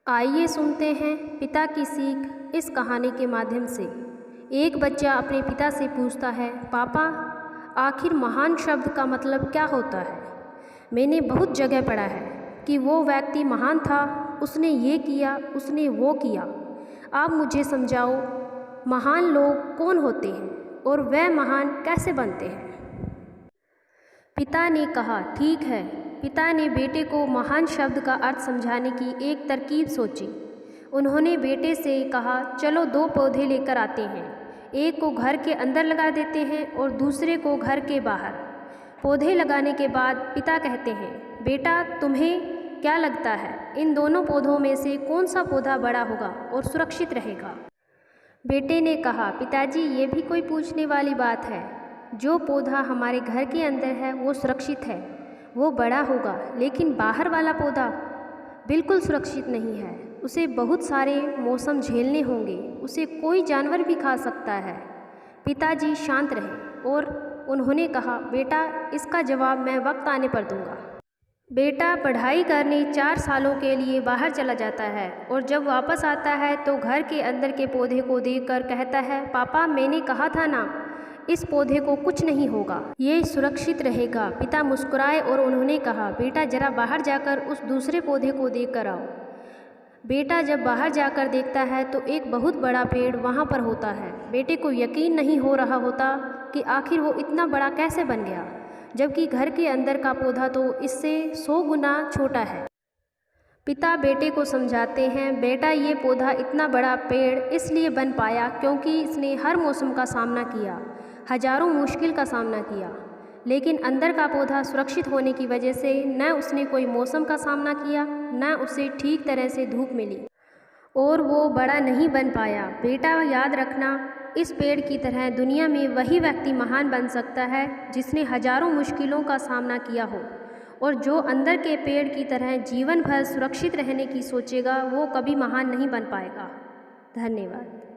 आइए सुनते हैं पिता की सीख इस कहानी के माध्यम से। एक बच्चा अपने पिता से पूछता है, पापा आखिर महान शब्द का मतलब क्या होता है? मैंने बहुत जगह पढ़ा है कि वो व्यक्ति महान था, उसने ये किया, उसने वो किया। आप मुझे समझाओ, महान लोग कौन होते हैं और वह महान कैसे बनते हैं? पिता ने कहा, ठीक है। पिता ने बेटे को महान शब्द का अर्थ समझाने की एक तरकीब सोची। उन्होंने बेटे से कहा, चलो 2 पौधे लेकर आते हैं। एक को घर के अंदर लगा देते हैं और दूसरे को घर के बाहर। पौधे लगाने के बाद पिता कहते हैं, बेटा तुम्हें क्या लगता है, इन दोनों पौधों में से कौन सा पौधा बड़ा होगा और सुरक्षित रहेगा? बेटे ने कहा, पिताजी ये भी कोई पूछने वाली बात है। जो पौधा हमारे घर के अंदर है वो सुरक्षित है, वो बड़ा होगा, लेकिन बाहर वाला पौधा बिल्कुल सुरक्षित नहीं है। उसे बहुत सारे मौसम झेलने होंगे, उसे कोई जानवर भी खा सकता है। पिताजी शांत रहे और उन्होंने कहा, बेटा इसका जवाब मैं वक्त आने पर दूंगा। बेटा पढ़ाई करने 4 सालों के लिए बाहर चला जाता है और जब वापस आता है तो घर के अंदर के पौधे को देखकर कहता है, पापा मैंने कहा था ना, इस पौधे को कुछ नहीं होगा, ये सुरक्षित रहेगा। पिता मुस्कुराए और उन्होंने कहा, बेटा जरा बाहर जाकर उस दूसरे पौधे को देख कर आओ। बेटा जब बाहर जाकर देखता है तो एक बहुत बड़ा पेड़ वहाँ पर होता है। बेटे को यकीन नहीं हो रहा होता कि आखिर वो इतना बड़ा कैसे बन गया, जबकि घर के अंदर का पौधा तो इससे 100 गुना छोटा है। पिता बेटे को समझाते हैं, बेटा ये पौधा इतना बड़ा पेड़ इसलिए बन पाया क्योंकि इसने हर मौसम का सामना किया, हजारों मुश्किल का सामना किया, लेकिन अंदर का पौधा सुरक्षित होने की वजह से न उसने कोई मौसम का सामना किया, न उसे ठीक तरह से धूप मिली और वो बड़ा नहीं बन पाया। बेटा याद रखना, इस पेड़ की तरह दुनिया में वही व्यक्ति महान बन सकता है जिसने हजारों मुश्किलों का सामना किया हो, और जो अंदर के पेड़ की तरह जीवन भर सुरक्षित रहने की सोचेगा वो कभी महान नहीं बन पाएगा। धन्यवाद।